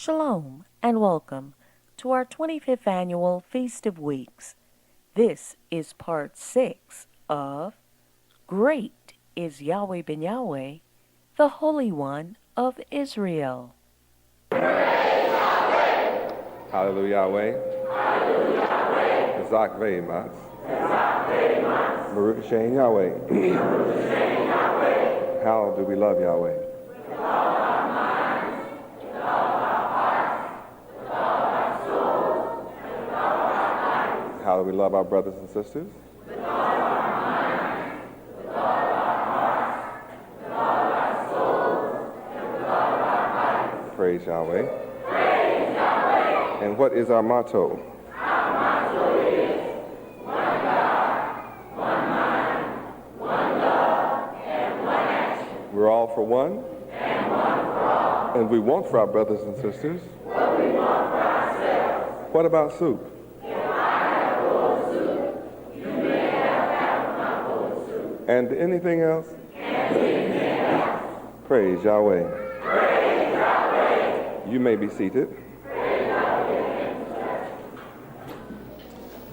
Shalom and welcome to our 25th annual Feast of Weeks. This is part 6 of Great is Yahweh ben Yahweh, the Holy One of Israel. Hallelujah, Yahweh. Hallelujah, Yahweh. Zak Veimas. Baruch Hashem Yahweh. Baruch Hashem Yahweh. How do we love Yahweh? With all our minds, with all our hearts, with all our souls, and with all our bodies. How do we love our brothers and sisters? With all our minds, with all our hearts, with all our souls, and with all our bodies. Praise Yahweh. Praise Yahweh. And what is our motto? Our motto is one God, one mind, one love, and one action. We're all for one. And one for all. And we want for our brothers and sisters. What we want for ourselves. What about soup? If I have a bowl of soup, you may have half of my bowl of soup. And anything else? And anything else. Praise Yahweh. Praise Yahweh. You may be seated.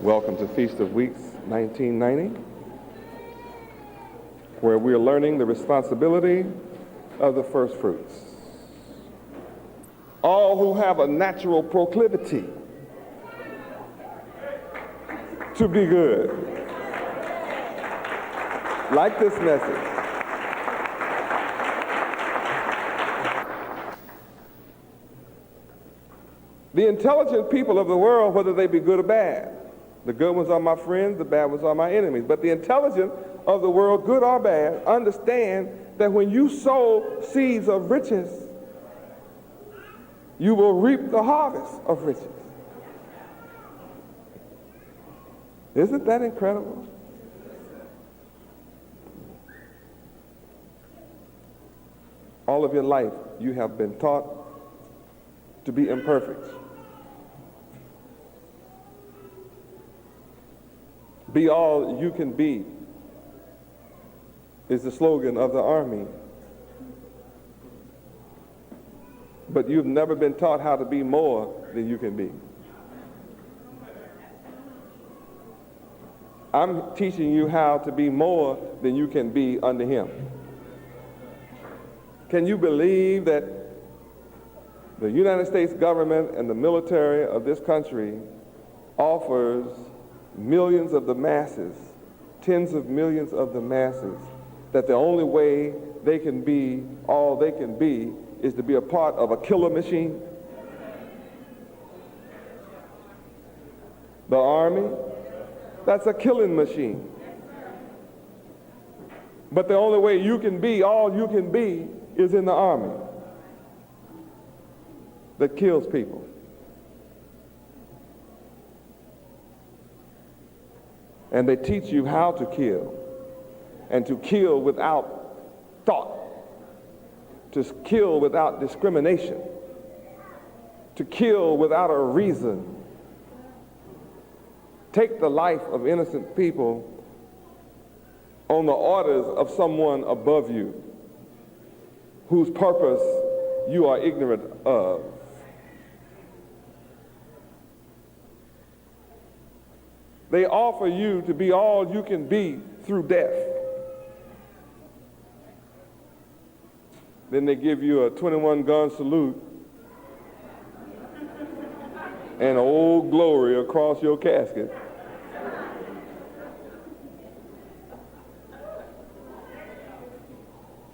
Welcome to Feast of Weeks 1990, where we are learning the responsibility of the first fruits. All who have a natural proclivity to be good, like this message. The intelligent people of the world, whether they be good or bad, the good ones are my friends, the bad ones are my enemies. But the intelligent of the world, good or bad, understand that when you sow seeds of riches, you will reap the harvest of riches. Isn't that incredible? All of your life, you have been taught to be imperfect. Be all you can be is the slogan of the Army. But you've never been taught how to be more than you can be. I'm teaching you how to be more than you can be under Him. Can you believe that the United States government and the military of this country offers millions of the masses, tens of millions of the masses, that the only way they can be all they can be is to be a part of a killer machine? The Army, that's a killing machine. But the only way you can be all you can be is in the Army that kills people. And they teach you how to kill, and to kill without thought, to kill without discrimination, to kill without a reason. Take the life of innocent people on the orders of someone above you, whose purpose you are ignorant of. They offer you to be all you can be through death. Then they give you a 21-gun salute and Old Glory across your casket.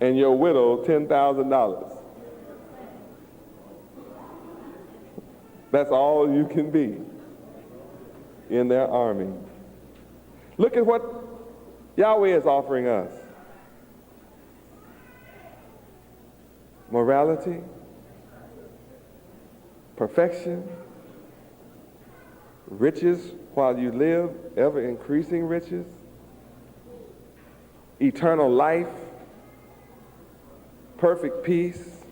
And your widow, $10,000. That's all you can be in their army. Look at what Yahweh is offering us. Morality, perfection, riches while you live, ever increasing riches, eternal life, perfect peace,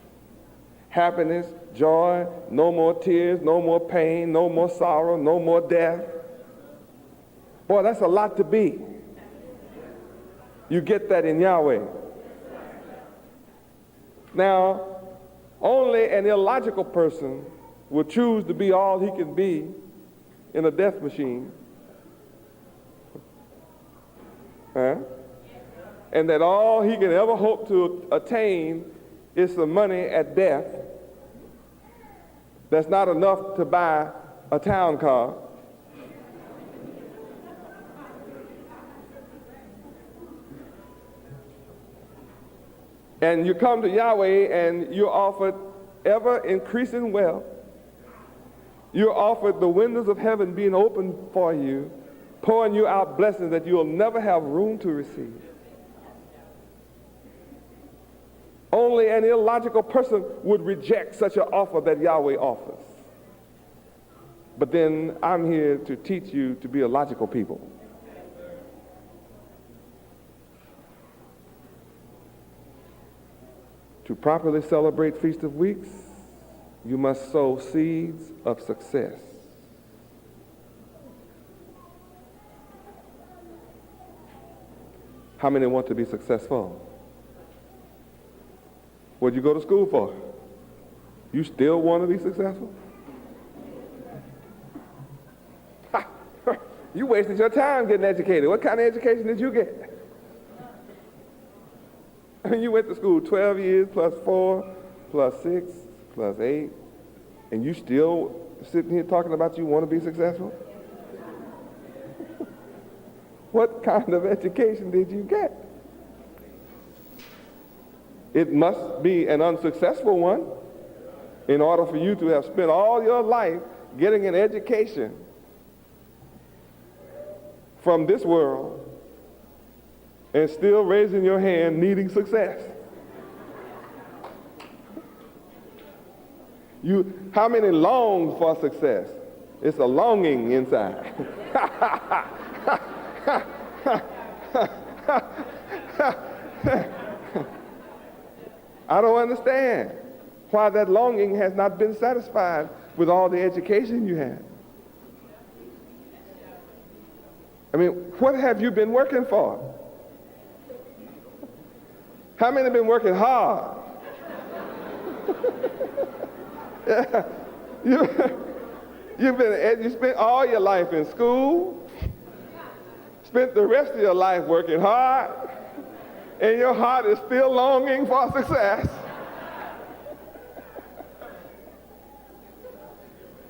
happiness, joy, no more tears, no more pain, no more sorrow, no more death. Boy, that's a lot to be. You get that in Yahweh. Now, Only an illogical person will choose to be all he can be in a death machine. Huh? And that all he can ever hope to attain is some money at death that's not enough to buy a town car. And you come to Yahweh and you're offered ever increasing wealth. You're offered the windows of heaven being opened for you, pouring you out blessings that you'll never have room to receive. Only an illogical person would reject such an offer that Yahweh offers. But then I'm here to teach you to be a logical people. To properly celebrate Feast of Weeks, you must sow seeds of success. How many want to be successful? What'd you go to school for? You still want to be successful? Ha! You wasted your time getting educated. What kind of education did you get? You went to school 12 years plus 4 plus 6 plus 8, and you still sitting here talking about you want to be successful? What kind of education did you get? It must be an unsuccessful one in order for you to have spent all your life getting an education from this world and still raising your hand needing success. How many long for success? It's a longing inside. I don't understand why that longing has not been satisfied with all the education you had. I mean, what have you been working for? How many have been working hard? Yeah. You spent all your life in school, spent the rest of your life working hard, and your heart is still longing for success.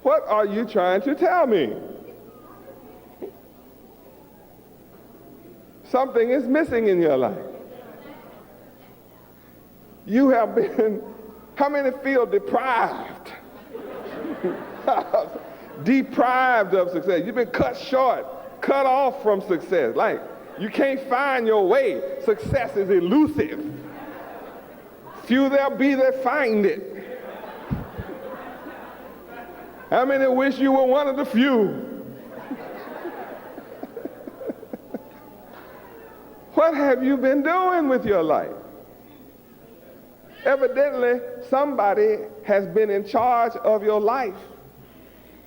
What are you trying to tell me? Something is missing in your life. You have been, how many feel deprived? Deprived of success. You've been cut short, cut off from success. Like, you can't find your way. Success is elusive. Few there be that find it. How many wish you were one of the few? What have you been doing with your life? Evidently, somebody has been in charge of your life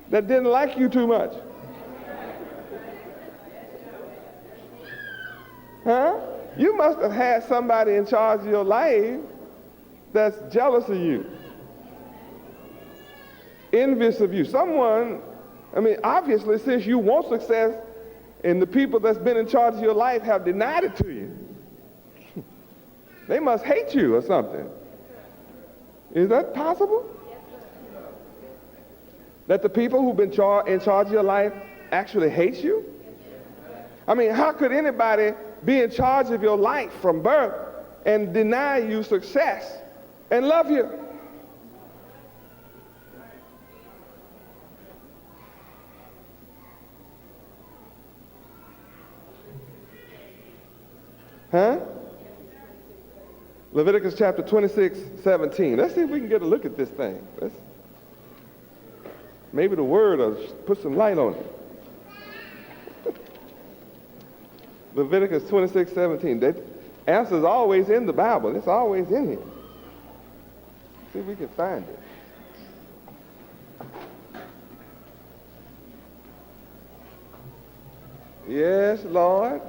that didn't like you too much. Huh? You must have had somebody in charge of your life that's jealous of you, envious of you. Someone, I mean, obviously, since you want success and the people that's been in charge of your life have denied it to you, they must hate you or something. Is that possible? That the people who've been in charge of your life actually hate you? I mean, how could anybody be in charge of your life from birth and deny you success and love you? Huh? Leviticus chapter 26:17. Let's see if we can get a look at this thing. Maybe the word will put some light on it. Leviticus 26:17. The answer's always in the Bible. It's always in here. See if we can find it. Yes, Lord.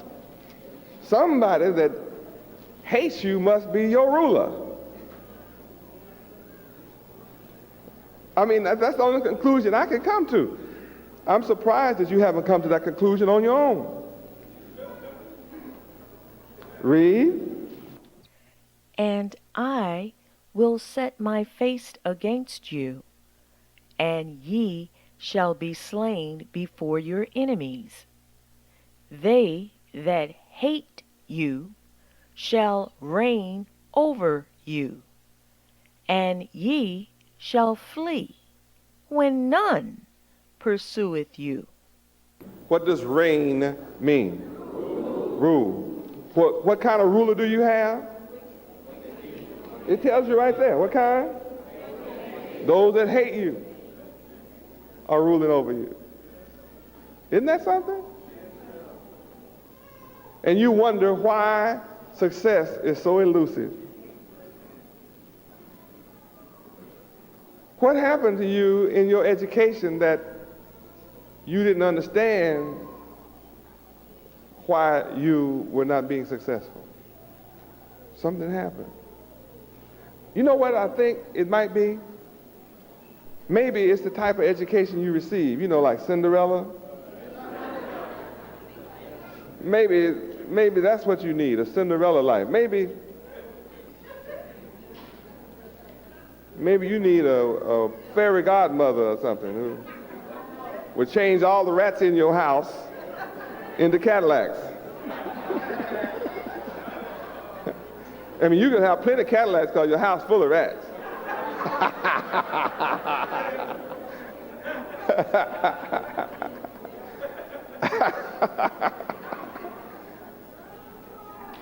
Somebody that hates you must be your ruler. I mean, that's the only conclusion I can come to. I'm surprised that you haven't come to that conclusion on your own. Read. And I will set my face against you, and ye shall be slain before your enemies. They that hate you shall reign over you, and ye shall flee when none pursueth you. What does reign mean? Rule. What kind of ruler do you have? It tells you right there. What kind? Those that hate you are ruling over you. Isn't that something? And you wonder why success is so elusive. What happened to you in your education that you didn't understand why you were not being successful? Something happened. You know what I think it might be? Maybe it's the type of education you receive, you know, like Cinderella. Maybe that's what you need, a Cinderella life. Maybe you need a fairy godmother or something who would change all the rats in your house into Cadillacs. I mean, you can have plenty of Cadillacs because your house full of rats.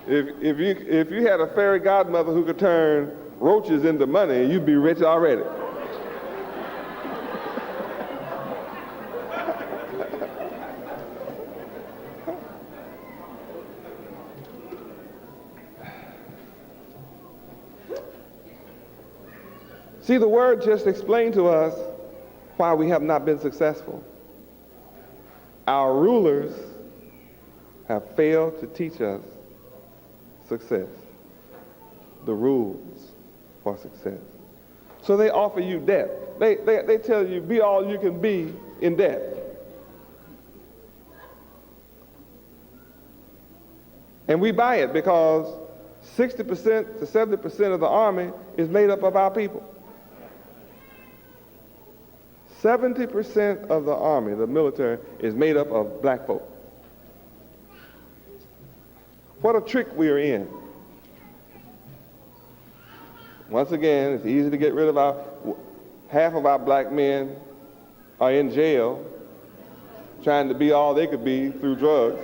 If you had a fairy godmother who could turn roaches into money, you'd be rich already. See, the word just explained to us why we have not been successful. Our rulers have failed to teach us success, the rules for success. So they offer you debt. They tell you, be all you can be in debt. And we buy it because 60% to 70% of the army is made up of our people. 70% of the army, the military, is made up of black folk. What a trick we are in. Once again, it's easy to get rid of half of our black men are in jail trying to be all they could be through drugs.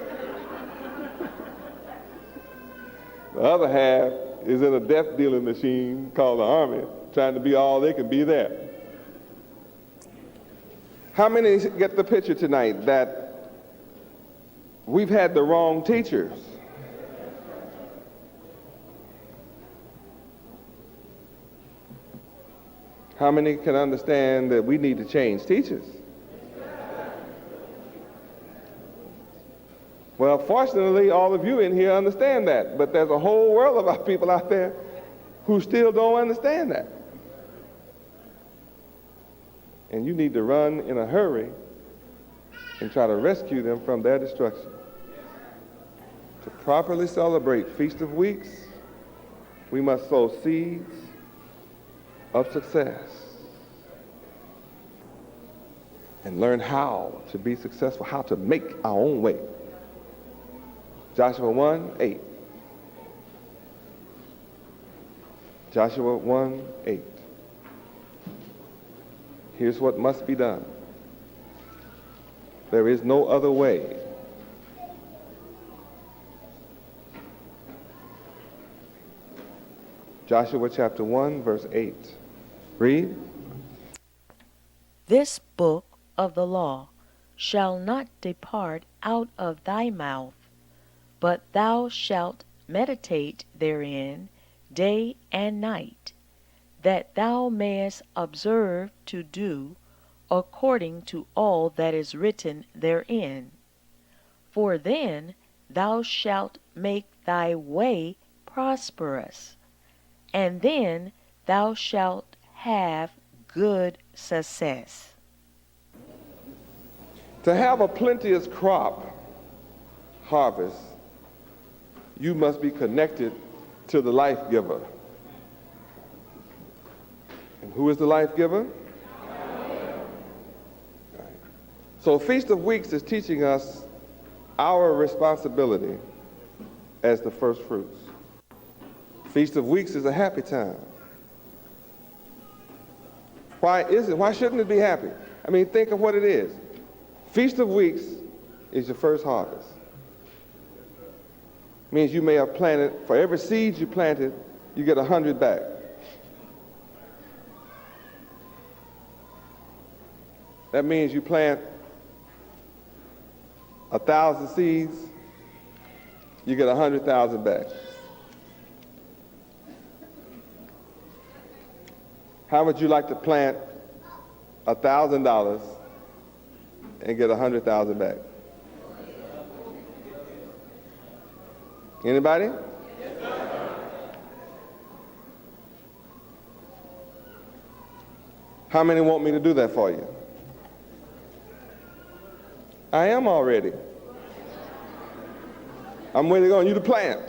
The other half is in a death dealing machine called the army trying to be all they can be there. How many get the picture tonight that we've had the wrong teachers? How many can understand that we need to change teachers? Well, fortunately, all of you in here understand that, but there's a whole world of our people out there who still don't understand that. And you need to run in a hurry and try to rescue them from their destruction. To properly celebrate Feast of Weeks, we must sow seeds of success and learn how to be successful, how to make our own way. Joshua 1:8. Joshua 1:8. Here's what must be done. There is no other way. Joshua chapter 1, verse 8. Read. This book of the law shall not depart out of thy mouth, but thou shalt meditate therein day and night, that thou mayest observe to do according to all that is written therein. For then thou shalt make thy way prosperous, and then thou shalt have good success. To have a plenteous crop harvest, you must be connected to the life giver. And who is the life giver? So Feast of Weeks is teaching us our responsibility as the first fruits. Feast of Weeks is a happy time. Why shouldn't it be happy? I mean, think of what it is. Feast of Weeks is your first harvest. Means you may have planted, for every seed you planted, you get 100 back. That means you plant 1,000 seeds, you get 100,000 back. How would you like to plant $1,000 and get 100,000 back? Anybody? How many want me to do that for you? I am already. I'm waiting on you to plant.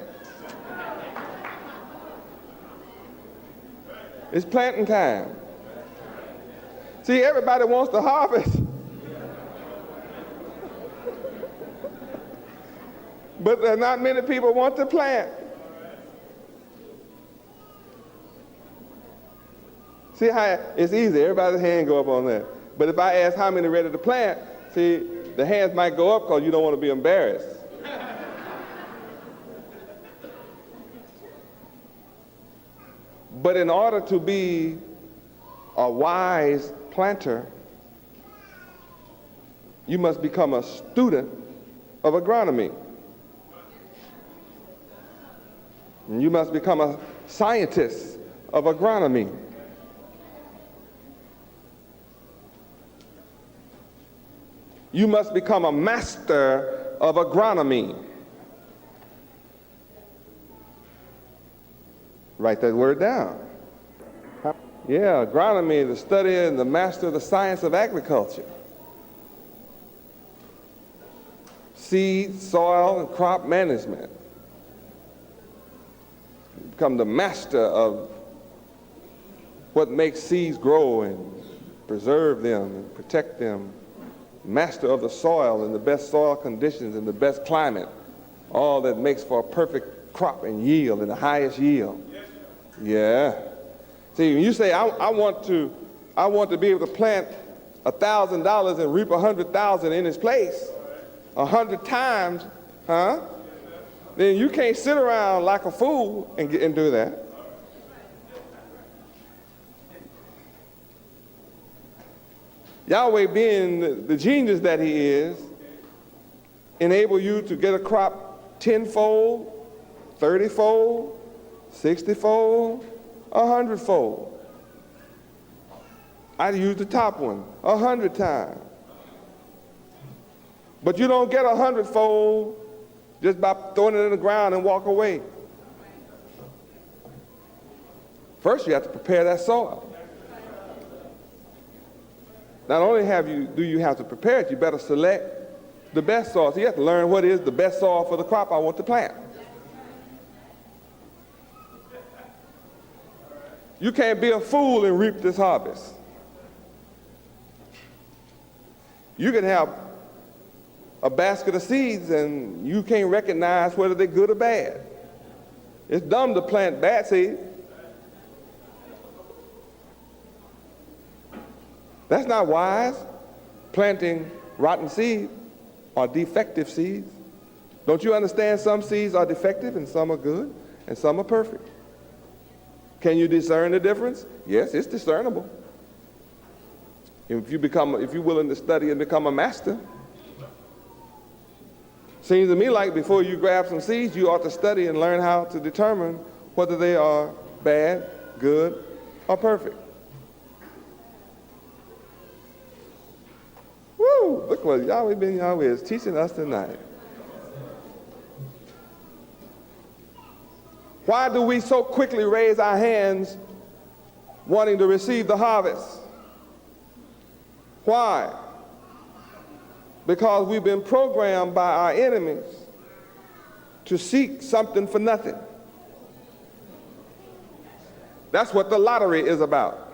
It's planting time. See, everybody wants to harvest. But there are not many people want to plant. See how it's easy. Everybody's hand go up on that. But if I ask how many ready to plant, see, the hands might go up because you don't want to be embarrassed. But in order to be a wise planter, you must become a student of agronomy. And you must become a scientist of agronomy. You must become a master of agronomy. Write that word down. Yeah, agronomy, the study and the master of the science of agriculture. Seed, soil, and crop management. You become the master of what makes seeds grow and preserve them and protect them. Master of the soil and the best soil conditions and the best climate. All that makes for a perfect crop and yield and the highest yield. Yeah. See, when you say I want to be able to plant $1,000 and reap 100,000 in its place 100 times, then you can't sit around like a fool and do that. Yahweh, being the genius that he is, enable you to get a crop 10-fold, 30-fold, 60-fold, 100-fold. I'd use the top one 100 times. But you don't get 100-fold just by throwing it in the ground and walk away. First, you have to prepare that soil. Not only do you have to prepare it, you better select the best soil. So you have to learn what is the best soil for the crop I want to plant. You can't be a fool and reap this harvest. You can have a basket of seeds and you can't recognize whether they're good or bad. It's dumb to plant bad seed. That's not wise, planting rotten seed or defective seeds. Don't you understand some seeds are defective and some are good and some are perfect? Can you discern the difference? Yes, it's discernible. If you're willing to study and become a master. Seems to me like before you grab some seeds, you ought to study and learn how to determine whether they are bad, good, or perfect. Woo! Look what Yahweh ben Yahweh is teaching us tonight. Why do we so quickly raise our hands wanting to receive the harvest? Why? Because we've been programmed by our enemies to seek something for nothing. That's what the lottery is about.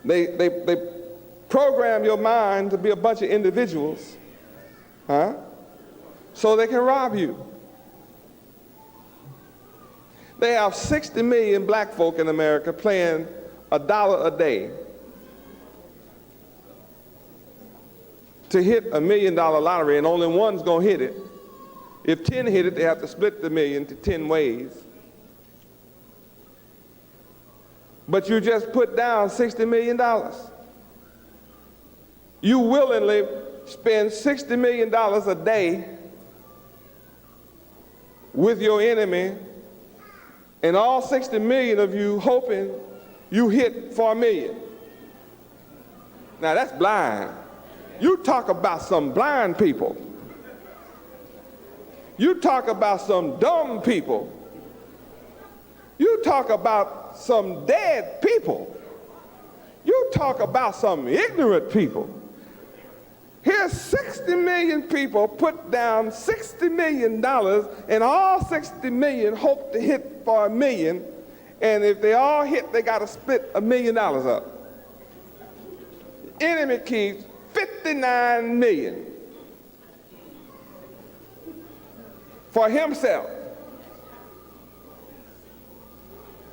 They program your mind to be a bunch of individuals, so they can rob you. They have 60 million black folk in America playing $1 a day to hit $1 million lottery, and only one's gonna hit it. If 10 hit it, they have to split the million to 10 ways. But you just put down $60 million. You willingly spend $60 million a day with your enemy, and all 60 million of you hoping you hit for $1 million. Now that's blind. You talk about some blind people. You talk about some dumb people. You talk about some dead people. You talk about some ignorant people. Here's 60 million people put down $60 million, and all 60 million hope to hit for $1 million, and if they all hit, they got to split $1 million up. Enemy keeps 59 million for himself,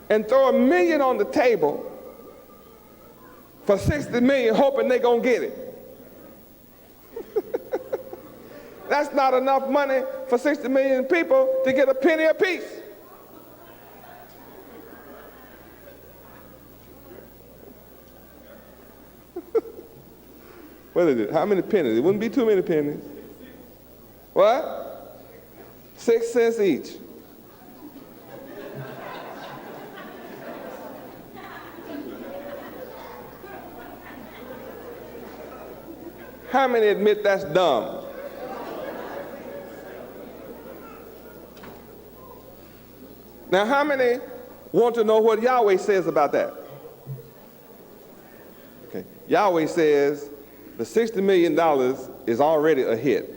and throw $1 million on the table for 60 million, hoping they're gonna get it. That's not enough money for 60 million people to get a penny apiece. What is it? How many pennies? It wouldn't be too many pennies. What? 6 cents each. How many admit that's dumb? Now, how many want to know what Yahweh says about that? Okay. Yahweh says the $60 million is already a hit.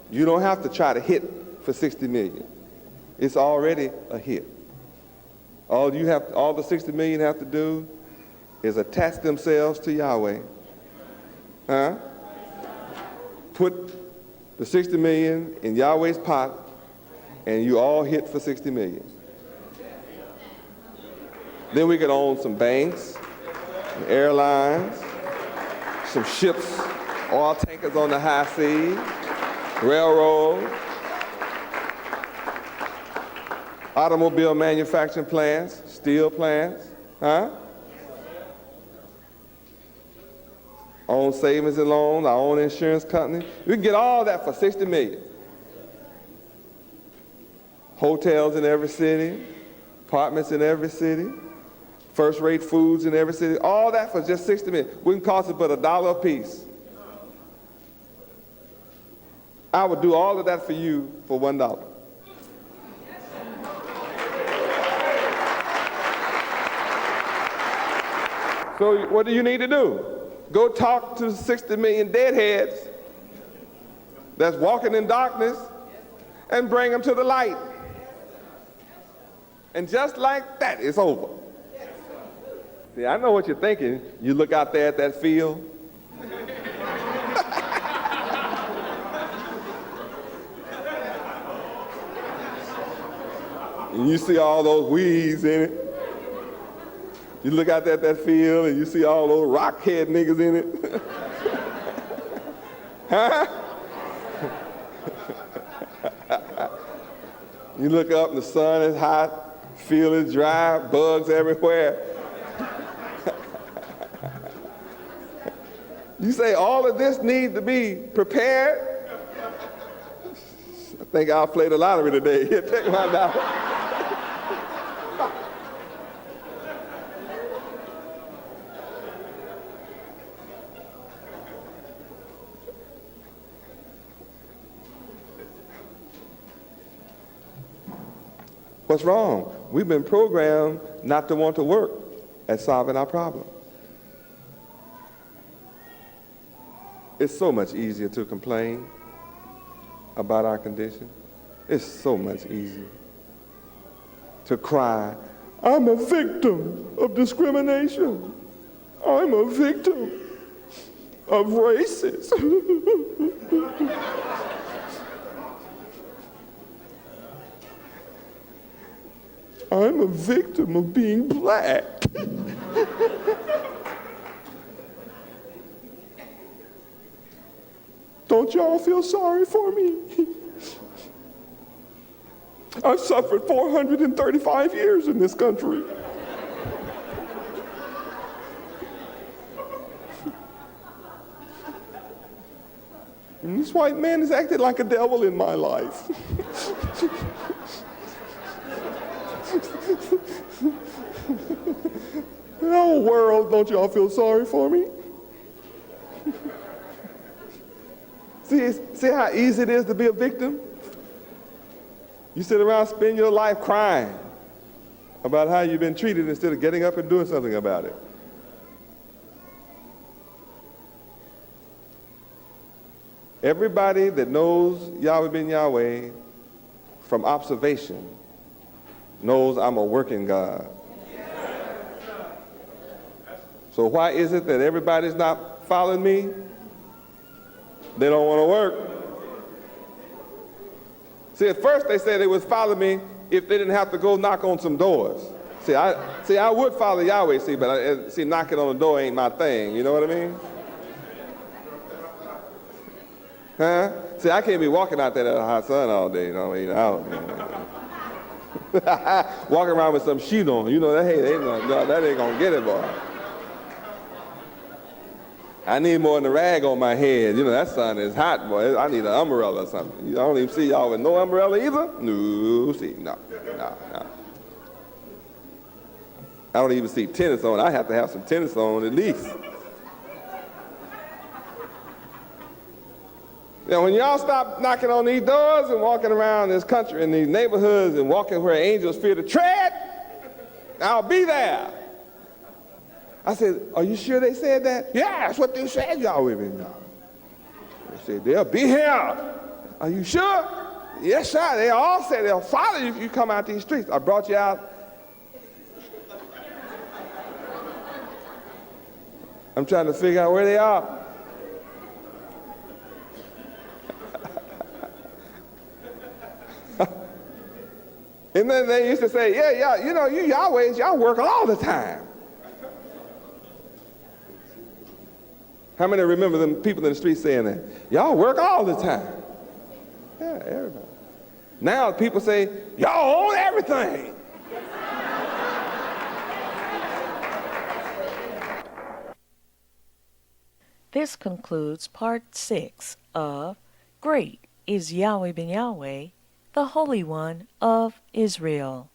You don't have to try to hit for 60 million. It's already a hit. All the 60 million have to do is attach themselves to Yahweh. Put the 60 million in Yahweh's pot, and you all hit for 60 million. Then we can own some banks, some airlines, some ships, oil tankers on the high seas, railroads, automobile manufacturing plants, steel plants, own savings and loans, our own insurance company. We can get all that for 60 million. Hotels in every city, apartments in every city, first-rate foods in every city, all that for just 60 million. Wouldn't cost us but $1 a piece. I would do all of that for you for $1. So what do you need to do? Go talk to 60 million deadheads that's walking in darkness and bring them to the light. And just like that, it's over. See, I know what you're thinking. You look out there at that field. And you see all those weeds in it. You look out there at that field and you see all those rockhead niggas in it. You look up and the sun is hot, field is dry, bugs everywhere. You say all of this needs to be prepared? I think I'll play the lottery today. Here, take my $1. What's wrong? We've been programmed not to want to work. at solving our problems. It's so much easier to complain about our condition. It's so much easier to cry, I'm a victim of discrimination. I'm a victim of racism. I'm a victim of being black. Don't y'all feel sorry for me? I've suffered 435 years in this country. And this white man has acted like a devil in my life. Oh, world, don't y'all feel sorry for me? See how easy it is to be a victim? You sit around, spend your life crying about how you've been treated instead of getting up and doing something about it. Everybody that knows Yahweh ben Yahweh from observation knows I'm a working God. So why is it that everybody's not following me? They don't want to work. See, at first they said they would follow me if they didn't have to go knock on some doors. See, I would follow Yahweh, but knocking on the door ain't my thing. You know what I mean? Huh? See, I can't be walking out there in the hot sun all day. You know what I mean? Walking around with some sheet on. You know that? Hey, that ain't gonna get it, boy. I need more than a rag on my head. You know, that sun is hot, boy. I need an umbrella or something. I don't even see y'all with no umbrella either. No, see, no. I don't even see tennis on. I have to have some tennis on at least. Now, when y'all stop knocking on these doors and walking around this country in these neighborhoods and walking where angels fear to tread, I'll be there. I said, are you sure they said that? Yeah, that's what they said, Yahweh. They said, they'll be here. Are you sure? Yes, sir. They all said they'll follow you if you come out these streets. I brought you out. I'm trying to figure out where they are. And then they used to say, yeah, you know, you Yahwehs, y'all work all the time. How many remember them people in the street saying that? Y'all work all the time. Yeah, everybody. Now people say, y'all own everything. This concludes part 6 of Great is Yahweh ben Yahweh, the Holy One of Israel.